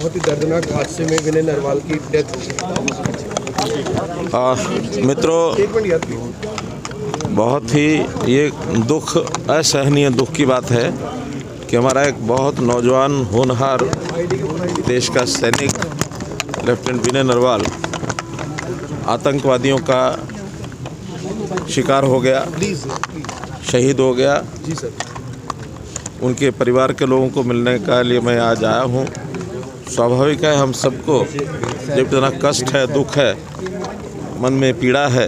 बहुत ही दर्दनाक हादसे में विनय नरवाल की डेथ। मित्रों, बहुत ही ये दुख, असहनीय दुख की बात है कि हमारा एक बहुत नौजवान होनहार देश का सैनिक लेफ्टिनेंट विनय नरवाल आतंकवादियों का शिकार हो गया, शहीद हो गया। जी सर। उनके परिवार के लोगों को मिलने का लिए मैं आज आया हूँ। स्वाभाविक है, हम सबको जब इतना कष्ट है, दुख है, मन में पीड़ा है,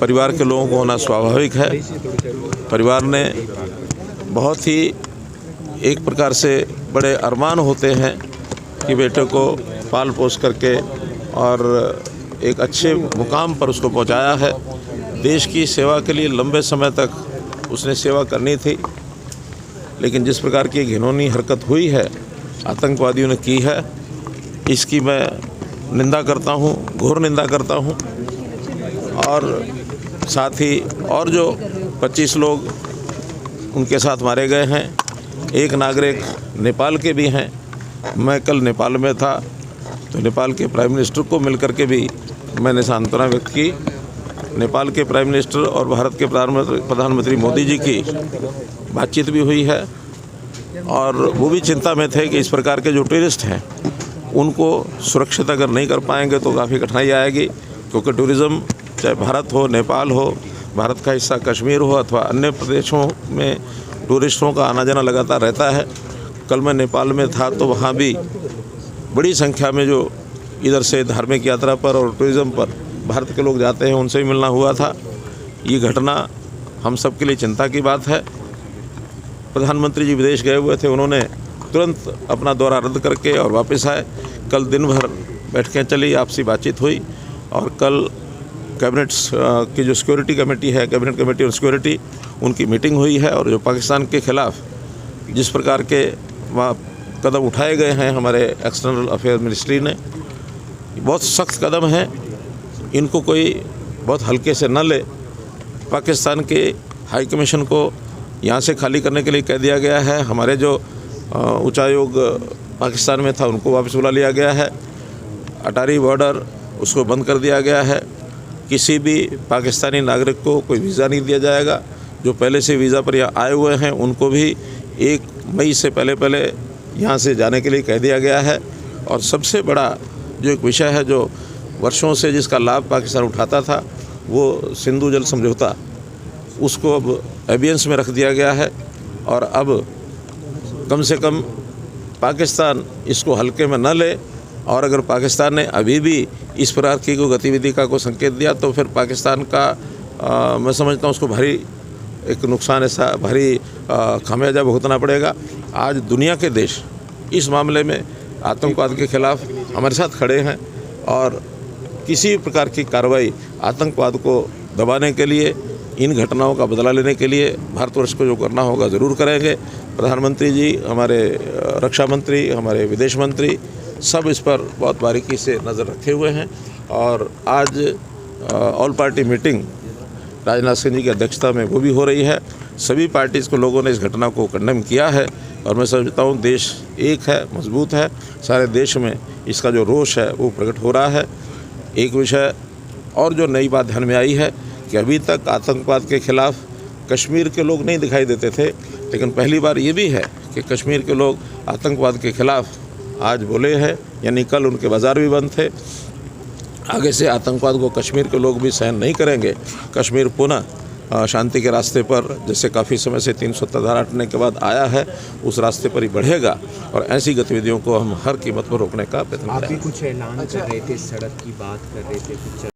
परिवार के लोगों को होना स्वाभाविक है। परिवार ने बहुत ही एक प्रकार से बड़े अरमान होते हैं कि बेटे को पाल पोस करके और एक अच्छे मुकाम पर उसको पहुंचाया है। देश की सेवा के लिए लंबे समय तक उसने सेवा करनी थी, लेकिन जिस प्रकार की घिनौनी हरकत हुई है, आतंकवादियों ने की है, इसकी मैं निंदा करता हूँ, घोर निंदा करता हूँ। और साथ ही और जो 25 लोग उनके साथ मारे गए हैं, एक नागरिक नेपाल के भी हैं। मैं कल नेपाल में था तो नेपाल के प्राइम मिनिस्टर को मिलकर के भी मैंने सांत्वना व्यक्त की। नेपाल के प्राइम मिनिस्टर और भारत के प्रधानमंत्री मोदी जी की बातचीत भी हुई है और वो भी चिंता में थे कि इस प्रकार के जो टूरिस्ट हैं उनको सुरक्षित अगर नहीं कर पाएंगे तो काफ़ी कठिनाई आएगी, क्योंकि टूरिज़्म चाहे भारत हो, नेपाल हो, भारत का हिस्सा कश्मीर हो अथवा अन्य प्रदेशों में टूरिस्टों का आना जाना लगातार रहता है। कल मैं नेपाल में था तो वहाँ भी बड़ी संख्या में जो इधर से धार्मिक यात्रा पर और टूरिज़्म पर भारत के लोग जाते हैं, उनसे भी मिलना हुआ था। ये घटना हम सब के लिए चिंता की बात है। प्रधानमंत्री जी विदेश गए हुए थे, उन्होंने तुरंत अपना दौरा रद्द करके और वापस आए। कल दिन भर बैठकें चली, आपसी बातचीत हुई और कल कैबिनेट की जो सिक्योरिटी कमेटी है, कैबिनेट कमेटी ऑन सिक्योरिटी, उनकी मीटिंग हुई है। और जो पाकिस्तान के ख़िलाफ़ जिस प्रकार के वहाँ कदम उठाए गए हैं हमारे एक्सटर्नल अफेयर मिनिस्ट्री ने, बहुत सख्त कदम हैं, इनको कोई बहुत हल्के से न ले। पाकिस्तान के हाई कमीशन को यहाँ से खाली करने के लिए कह दिया गया है। हमारे जो उच्चायोग पाकिस्तान में था उनको वापस बुला लिया गया है। अटारी बॉर्डर उसको बंद कर दिया गया है। किसी भी पाकिस्तानी नागरिक को कोई वीज़ा नहीं दिया जाएगा। जो पहले से वीज़ा पर यहाँ आए हुए हैं उनको भी 1 मई से पहले यहाँ से जाने के लिए कह दिया गया है। और सबसे बड़ा जो एक विषय है, जो वर्षों से जिसका लाभ पाकिस्तान उठाता था, वो सिंधु जल समझौता, उसको अब एबियंस में रख दिया गया है। और अब कम से कम पाकिस्तान इसको हल्के में न ले। और अगर पाकिस्तान ने अभी भी इस प्रकार की कोई गतिविधि का कोई संकेत दिया तो फिर पाकिस्तान का मैं समझता हूँ उसको भारी एक नुकसान, ऐसा भारी खामियाजा भुगतना पड़ेगा। आज दुनिया के देश इस मामले में आतंकवाद के खिलाफ हमारे साथ खड़े हैं और किसी प्रकार की कार्रवाई आतंकवाद को दबाने के लिए, इन घटनाओं का बदला लेने के लिए भारतवर्ष को जो करना होगा ज़रूर करेंगे। प्रधानमंत्री जी, हमारे रक्षा मंत्री, हमारे विदेश मंत्री सब इस पर बहुत बारीकी से नज़र रखे हुए हैं। और आज all party meeting Rajnath Singh ji की अध्यक्षता में वो भी हो रही है। सभी पार्टीज़ को लोगों ने इस घटना को कंडेम किया है और मैं समझता हूँ देश एक है, मजबूत है। सारे देश में इसका जो रोष है वो प्रकट हो रहा है। एक विषय और जो नई बात ध्यान में आई है कि अभी तक आतंकवाद के खिलाफ कश्मीर के लोग नहीं दिखाई देते थे, लेकिन पहली बार ये भी है कि कश्मीर के लोग आतंकवाद के खिलाफ आज बोले हैं। यानी कल उनके बाज़ार भी बंद थे। आगे से आतंकवाद को कश्मीर के लोग भी सहन नहीं करेंगे। कश्मीर पुनः शांति के रास्ते पर, जैसे काफ़ी समय से 370 धारा हटने के बाद आया है, उस रास्ते पर ही बढ़ेगा। और ऐसी गतिविधियों को हम हर कीमत पर रोकने का प्रयत्न करेंगे। आप भी कुछ ऐलान कर रहे थे, सड़क की बात कर रहे थे कुछ